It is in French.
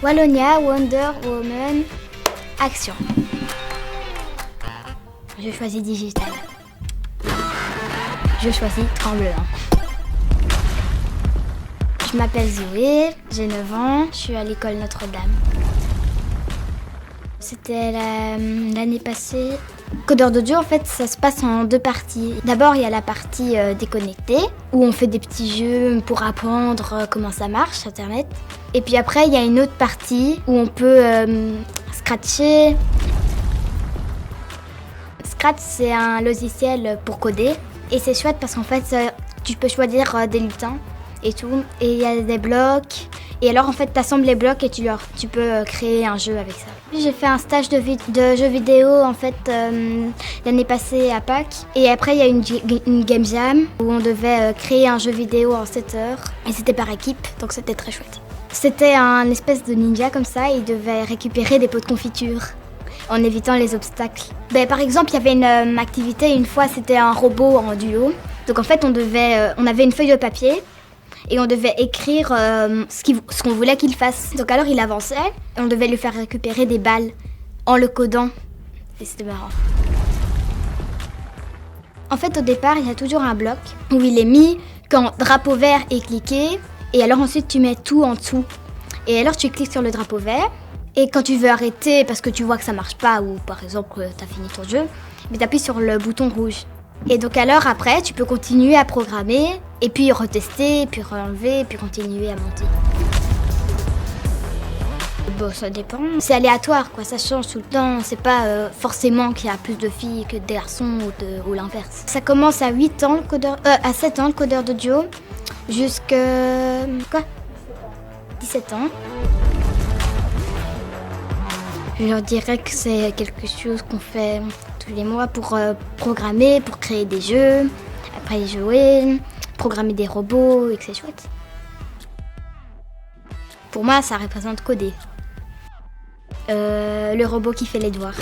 Wallonia, Wonder Woman, Action. Je choisis digital. Je choisis tremblement. Je m'appelle Zoé, j'ai 9 ans, je suis à l'école Notre-Dame. C'était l'année passée. Codeur d'audio, en fait, ça se passe en 2 parties. D'abord, il y a la partie déconnectée, où on fait des petits jeux pour apprendre comment ça marche, Internet. Et puis après, il y a une autre partie où on peut scratcher. Scratch, c'est un logiciel pour coder. Et c'est chouette parce qu'en fait, tu peux choisir des lutins et tout. Et il y a des blocs. Et alors, en fait, tu assembles les blocs et tu peux créer un jeu avec ça. J'ai fait un stage de jeux vidéo, en fait, l'année passée à Pâques. Et après, il y a une game jam où on devait créer un jeu vidéo en 7 heures. Et c'était par équipe, donc c'était très chouette. C'était un espèce de ninja comme ça, et il devait récupérer des pots de confiture en évitant les obstacles. Par exemple, il y avait une activité, une fois, c'était un robot en duo. Donc en fait, on avait une feuille de papier et on devait écrire ce qu'on voulait qu'il fasse. Donc alors, il avançait et on devait lui faire récupérer des balles en le codant. Et c'était marrant. En fait, au départ, il y a toujours un bloc où il est mis quand drapeau vert est cliqué. Et alors ensuite, tu mets tout en dessous. Et alors, tu cliques sur le drapeau vert. Et quand tu veux arrêter parce que tu vois que ça marche pas ou par exemple tu as fini ton jeu, tu appuies sur le bouton rouge. Et donc alors après, tu peux continuer à programmer et puis retester, puis enlever, puis continuer à monter. Bon, ça dépend. C'est aléatoire, quoi. Ça change tout le temps. C'est pas forcément qu'il y a plus de filles que de garçons ou l'inverse. Ça commence à 7 ans le codeur d'audio jusqu'à 17 ans. Je leur dirais que c'est quelque chose qu'on fait tous les mois pour programmer, pour créer des jeux, après y jouer, programmer des robots et que c'est chouette. Pour moi, ça représente coder. Le robot qui fait les devoirs.